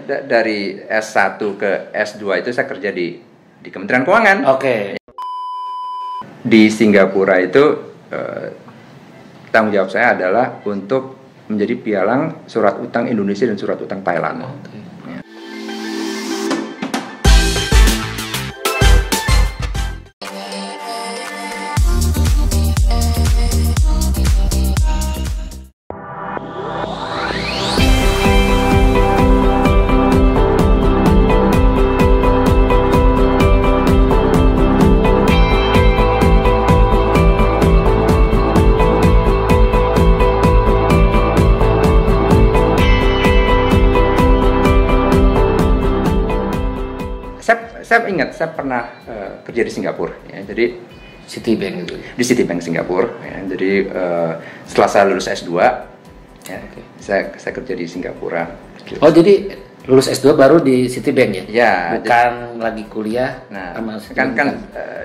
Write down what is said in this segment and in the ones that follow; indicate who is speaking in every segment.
Speaker 1: Dari S1 ke S2 itu saya kerja di Kementerian Keuangan.
Speaker 2: Oke.
Speaker 1: Di Singapura itu tanggung jawab saya adalah untuk menjadi pialang surat utang Indonesia dan surat utang Thailand.
Speaker 2: Oke.
Speaker 1: Saya ingat saya pernah kerja di Singapura, ya. Jadi
Speaker 2: Citibank itu.
Speaker 1: di Citibank Singapura, ya. Jadi setelah saya lulus S2, ya, saya kerja di Singapura.
Speaker 2: Oh, jadi lulus S2 baru di Citibank ya?
Speaker 1: Ya.
Speaker 2: Bukan lagi kuliah.
Speaker 1: Nah,
Speaker 2: sama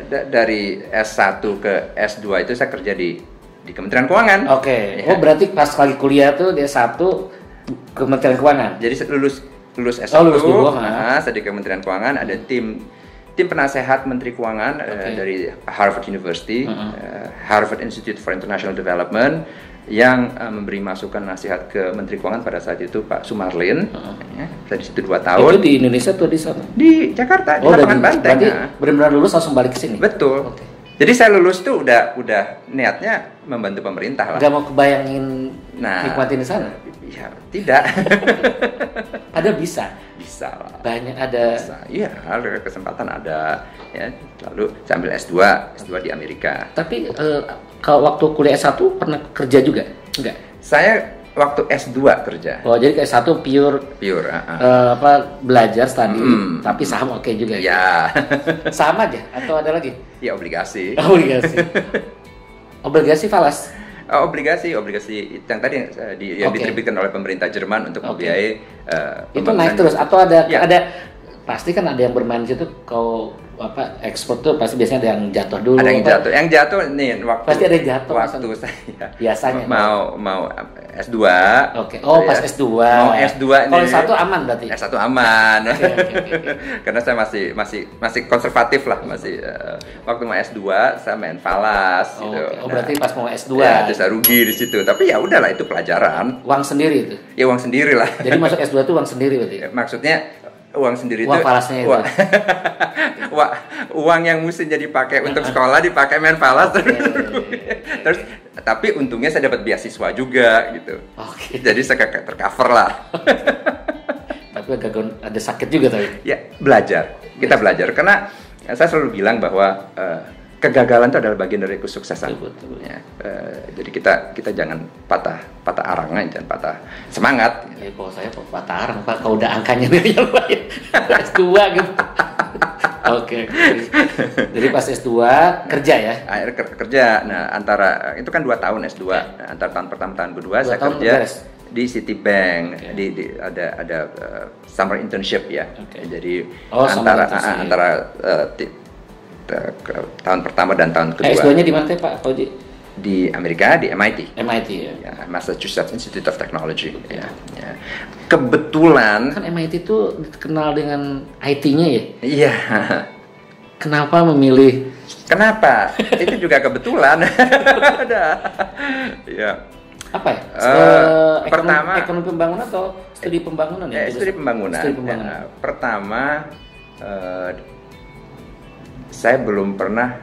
Speaker 1: dari S1 ke S2 itu saya kerja di Kementerian Keuangan.
Speaker 2: Oke.
Speaker 1: Ya.
Speaker 2: Oh, berarti pas lagi kuliah tuh dia S1 Kementerian Keuangan.
Speaker 1: Jadi lulus S1,
Speaker 2: lulus dulu,
Speaker 1: saya di Kementerian Keuangan, ada tim penasehat Menteri Keuangan dari Harvard University, Harvard Institute for International Development, yang memberi masukan nasihat ke Menteri Keuangan pada saat itu Pak Sumarlin. Ya, saya di situ 2 tahun.
Speaker 2: Itu di Indonesia atau di sana?
Speaker 1: Di Jakarta, di lapangan Banteng.
Speaker 2: Berarti benar-benar lulus langsung balik ke sini?
Speaker 1: Betul.
Speaker 2: Okay.
Speaker 1: Jadi saya lulus tuh udah niatnya membantu pemerintah lah.
Speaker 2: Gak mau kebayangin nikmatin di sana?
Speaker 1: Ya, tidak.
Speaker 2: Ada bisa
Speaker 1: lah.
Speaker 2: Banyak ada.
Speaker 1: Iya, ada kesempatan ada. Ya, lalu saya ambil S2 di Amerika.
Speaker 2: Tapi kalau waktu kuliah S1 pernah kerja juga? Enggak.
Speaker 1: Saya waktu S2 kerja.
Speaker 2: Oh, jadi kayak S1 pure. Belajar studi, tapi saham oke juga.
Speaker 1: Ya.
Speaker 2: Saham aja atau ada lagi?
Speaker 1: Ya, obligasi.
Speaker 2: Obligasi falas.
Speaker 1: Obligasi yang tadi yang diterbitkan oleh pemerintah Jerman untuk membiayai
Speaker 2: itu naik terus atau ada
Speaker 1: ya.
Speaker 2: ada pasti kan ada yang bermain di situ. Kalau ekspor tuh pasti biasanya ada yang jatuh dulu.
Speaker 1: Ada yang jatuh nih
Speaker 2: pasti ada yang jatuh
Speaker 1: waktu saya
Speaker 2: biasanya
Speaker 1: mau S2.
Speaker 2: Oke. Oh, pas S2.
Speaker 1: Mau S2 nih.
Speaker 2: Kalau S1 aman berarti.
Speaker 1: S1 aman.
Speaker 2: Okay.
Speaker 1: Karena saya masih konservatif lah, masih waktu mau S2 saya main falas gitu.
Speaker 2: Okay. Oh, berarti pas mau S2.
Speaker 1: Ya, terus saya rugi di situ. Tapi ya udahlah, itu pelajaran.
Speaker 2: Uang sendiri itu.
Speaker 1: Ya, uang sendiri lah.
Speaker 2: Jadi masuk S2 itu uang sendiri berarti.
Speaker 1: Maksudnya uang sendiri
Speaker 2: uang falasnya itu.
Speaker 1: Uang yang mestinya dipakai untuk sekolah dipakai main falas. Terus tapi untungnya saya dapat beasiswa juga gitu. Jadi saya tercover lah.
Speaker 2: Tapi agak ada sakit juga tapi.
Speaker 1: Ya, belajar. Kita belajar karena saya selalu bilang bahwa kegagalan itu adalah bagian dari kesuksesan.
Speaker 2: Betul.
Speaker 1: Ya, jadi kita jangan patah arang, jangan patah semangat.
Speaker 2: Ya, kalau saya patah arang Pak, kalau udah angkanya nih yang lain S2 gitu. Oke. Jadi pas S2 kerja ya?
Speaker 1: Kerja. Nah, antara itu kan 2 tahun S2. Nah, antara tahun pertama tahun kedua saya kerja di Citibank. Ada summer internship ya. Jadi antara tahun pertama dan tahun kedua.
Speaker 2: S2-nya di mana Pak Fauji?
Speaker 1: Di Amerika, di MIT.
Speaker 2: MIT ya.
Speaker 1: Massachusetts Institute of Technology. Ya. Kebetulan
Speaker 2: kan MIT itu dikenal dengan IT-nya ya.
Speaker 1: Iya.
Speaker 2: Kenapa memilih?
Speaker 1: Kenapa? Itu juga kebetulan. Ada. Ya.
Speaker 2: Apa ya?
Speaker 1: Pertama
Speaker 2: ekonomi pembangunan atau studi pembangunan ya?
Speaker 1: Studi pembangunan.
Speaker 2: Studi pembangunan.
Speaker 1: Pertama saya belum pernah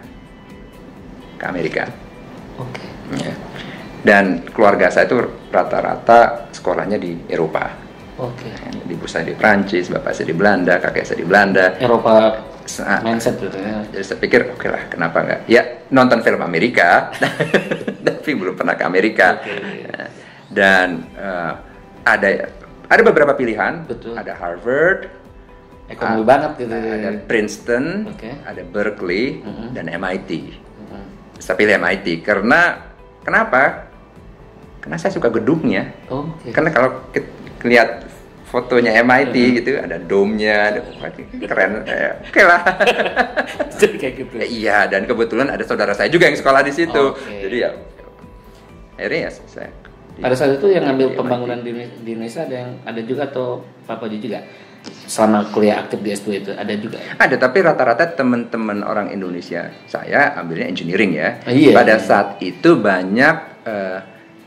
Speaker 1: ke Amerika.
Speaker 2: Oke.
Speaker 1: Ya. Dan keluarga saya itu rata-rata sekolahnya di Eropa.
Speaker 2: Oke.
Speaker 1: Ibu saya di Prancis, bapak saya di Belanda, kakek saya di Belanda.
Speaker 2: Eropa mindset gitu ya.
Speaker 1: Jadi saya pikir oke lah, kenapa enggak? Ya, nonton film Amerika, tapi belum pernah ke Amerika.
Speaker 2: Okay.
Speaker 1: Dan ada beberapa pilihan.
Speaker 2: Betul.
Speaker 1: Ada Harvard,
Speaker 2: ekonomi banget gitu.
Speaker 1: Ada Princeton, ada Berkeley, dan MIT. Saya pilih MIT kenapa? Karena saya suka gedungnya. Karena kalau lihat fotonya MIT gitu, ada dome-nya, keren. Oke lah.
Speaker 2: Jadi kayak gitu.
Speaker 1: Iya, dan kebetulan ada saudara saya juga yang sekolah di situ. Jadi ya akhirnya ya saya
Speaker 2: Pada saat itu yang ngambil pembangunan di Indonesia ada juga atau Pak Pajo juga? Selama kuliah aktif di S2 itu ada juga?
Speaker 1: Ada, tapi rata-rata teman-teman orang Indonesia saya ambilnya engineering ya.
Speaker 2: Iya.
Speaker 1: Pada saat itu banyak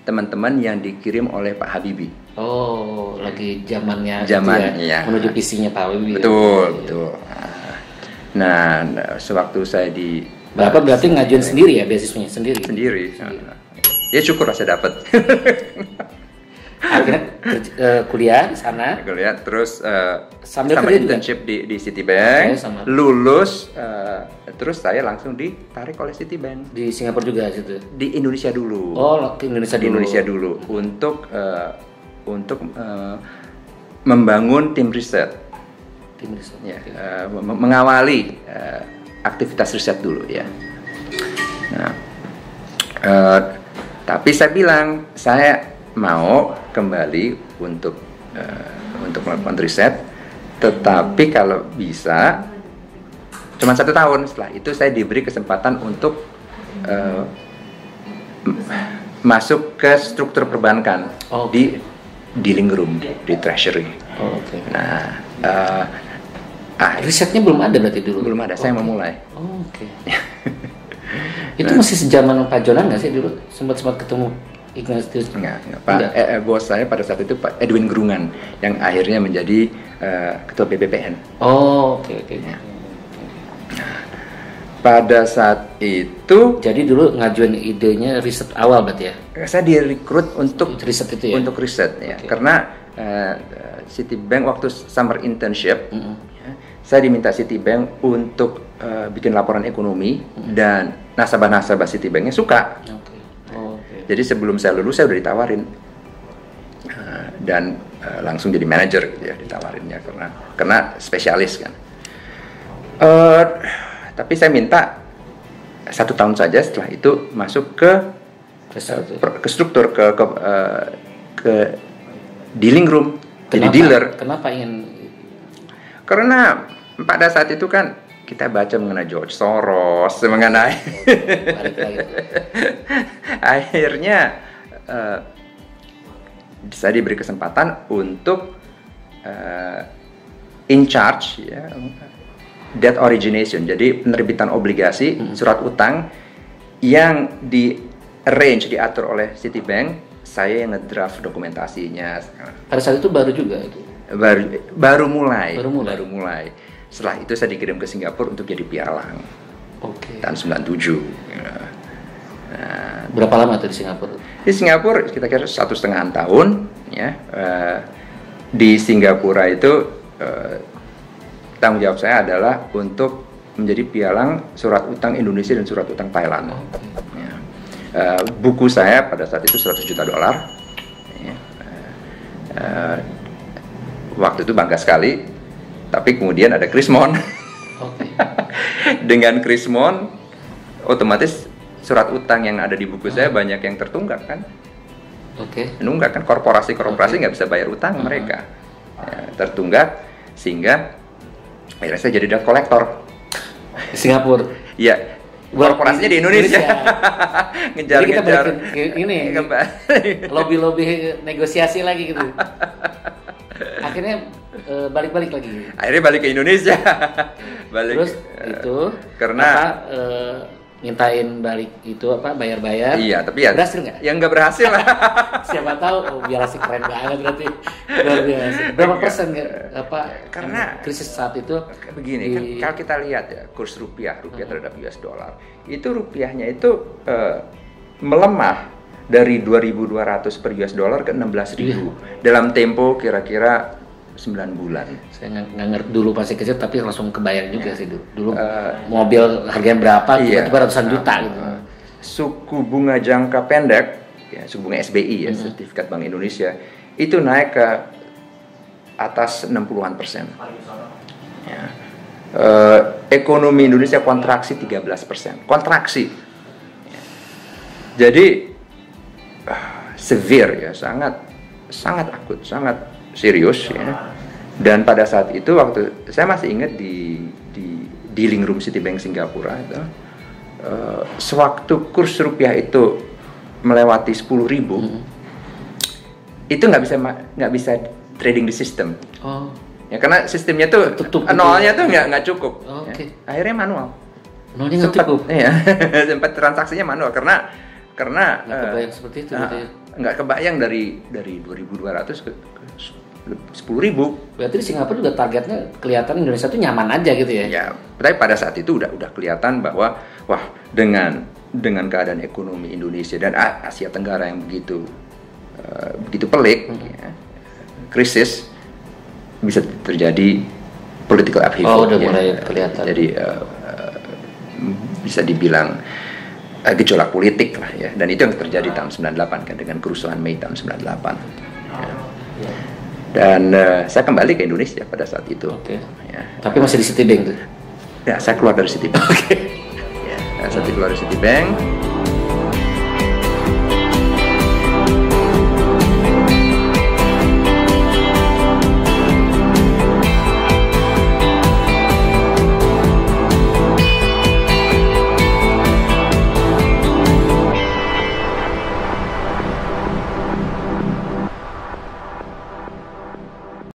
Speaker 1: teman-teman yang dikirim oleh Pak Habibie.
Speaker 2: Oh, lagi zamannya
Speaker 1: ya.
Speaker 2: Menuju visinya Pak Habibie.
Speaker 1: Betul. Nah, sewaktu saya di
Speaker 2: Bapak berarti ngajuin sendiri ya beasiswanya sendiri?
Speaker 1: Sendiri. Ya syukur saya dapat.
Speaker 2: Akhirnya kuliah di sana.
Speaker 1: Kuliah terus
Speaker 2: sambil
Speaker 1: sama internship di Citibank. Okay, lulus terus saya langsung ditarik oleh Citibank.
Speaker 2: Di Singapura juga situ.
Speaker 1: Di Indonesia dulu.
Speaker 2: Oh, di Indonesia dulu.
Speaker 1: Untuk membangun tim riset. Ya, mengawali aktivitas riset dulu ya. Nah, tapi saya bilang saya mau kembali untuk melakukan riset, tetapi kalau bisa cuma 1 tahun. Setelah itu saya diberi kesempatan untuk masuk ke struktur perbankan di dealing room di treasury. Nah,
Speaker 2: risetnya belum ada berarti dulu?
Speaker 1: Belum ada, saya memulai.
Speaker 2: Itu masih sejaman Pak Jonan nggak sih dulu? Sempat ketemu Ignatius?
Speaker 1: Enggak. Bos saya pada saat itu Pak Edwin Gerungan yang akhirnya menjadi ketua BPPN.
Speaker 2: Oke.
Speaker 1: Pada saat itu,
Speaker 2: jadi dulu ngajuin idenya riset awal berarti ya?
Speaker 1: Saya direkrut untuk
Speaker 2: riset itu ya?
Speaker 1: Untuk riset ya, karena Citibank waktu summer internship, saya diminta Citibank untuk bikin laporan ekonomi dan nasabah-nasabah Citibanknya suka. Jadi sebelum saya lulus saya udah ditawarin dan langsung jadi manajer gitu ya, ditawarinnya karena spesialis kan. Tapi saya minta 1 tahun saja, setelah itu masuk ke struktur ke dealing room. Jadi dealer.
Speaker 2: Kenapa ingin?
Speaker 1: Karena pada saat itu kan kita baca mengenai George Soros, mengenai akhirnya saya diberi kesempatan untuk in charge ya, debt origination, jadi penerbitan obligasi surat utang yang diatur oleh Citibank. Saya yang ngedraft dokumentasinya.
Speaker 2: Pada saat itu baru juga itu?
Speaker 1: Baru mulai. Setelah itu saya dikirim ke Singapura untuk jadi pialang. Tahun 97.
Speaker 2: Nah, berapa lama tuh di Singapura?
Speaker 1: Di Singapura kita kira 1,5 tahun. Ya. Di Singapura itu tanggung jawab saya adalah untuk menjadi pialang surat utang Indonesia dan surat utang Thailand. Ya. Buku saya pada saat itu $100 juta. Ya. Waktu itu bangga sekali, tapi kemudian ada Krismon. Dengan Krismon, otomatis surat utang yang ada di buku saya banyak yang tertunggak kan. Nunggak kan, korporasi nggak bisa bayar utang mereka. Ya, tertunggak, sehingga akhirnya saya jadi debt collector.
Speaker 2: Singapura?
Speaker 1: Iya. Korporasinya di Indonesia.
Speaker 2: Ngejar-ngejar ini lobby negosiasi lagi gitu. Akhirnya balik lagi.
Speaker 1: Akhirnya balik ke Indonesia.
Speaker 2: Terus itu
Speaker 1: karena
Speaker 2: mintain balik itu bayar-bayar.
Speaker 1: Iya, tapi ya
Speaker 2: berhasil nggak?
Speaker 1: Ya nggak berhasil lah.
Speaker 2: Siapa tahu biar asik, keren banget berarti. Luar biasa. Berapa persen
Speaker 1: karena
Speaker 2: krisis saat itu?
Speaker 1: Begini kan, kalau kita lihat ya kurs rupiah terhadap US dollar, itu rupiahnya itu melemah dari 2.200 per US dollar ke 16.000 dalam tempo kira-kira 9 bulan.
Speaker 2: Saya nggak ngerti dulu pasti kecil, tapi langsung kebayang juga sih dulu. Mobil harganya berapa, tiba-tiba ratusan juta gitu.
Speaker 1: Suku bunga jangka pendek, ya, suku bunga SBI ya, Sertifikat Bank Indonesia, itu naik ke atas 60-an%. Ya. Ekonomi Indonesia kontraksi 13%. Kontraksi. Ya. Jadi severe ya, sangat akut, sangat serius ya. Dan pada saat itu waktu saya masih ingat di dealing room Citibank Singapura itu, sewaktu kurs rupiah itu melewati 10.000, itu nggak bisa trading di sistem.
Speaker 2: Oh.
Speaker 1: Ya karena sistemnya tuh nolnya tuh nggak cukup.
Speaker 2: Oh, okay.
Speaker 1: Ya. Akhirnya manual.
Speaker 2: Nolnya nggak cukup.
Speaker 1: Iya. Sempat transaksinya manual karena
Speaker 2: nggak kebayang seperti itu.
Speaker 1: Nggak kebayang dari 2.200 ke 10.000.
Speaker 2: Berarti di Singapura juga targetnya kelihatan Indonesia tuh nyaman aja gitu ya?
Speaker 1: Ya, tapi pada saat itu udah kelihatan bahwa wah dengan keadaan ekonomi Indonesia dan Asia Tenggara yang begitu pelik, ya, krisis, bisa terjadi political upheaval.
Speaker 2: Oh, udah mulai kelihatan.
Speaker 1: Jadi bisa dibilang gejolak politik lah ya, dan itu yang terjadi tahun 98 kan dengan kerusuhan Mei tahun 98. Ya. Dan saya kembali ke Indonesia pada saat itu.
Speaker 2: Okay.
Speaker 1: Ya.
Speaker 2: Tapi masih di Citibank tuh?
Speaker 1: Ya, saya keluar dari Citibank. Okay. Ya, saya keluar dari Citibank.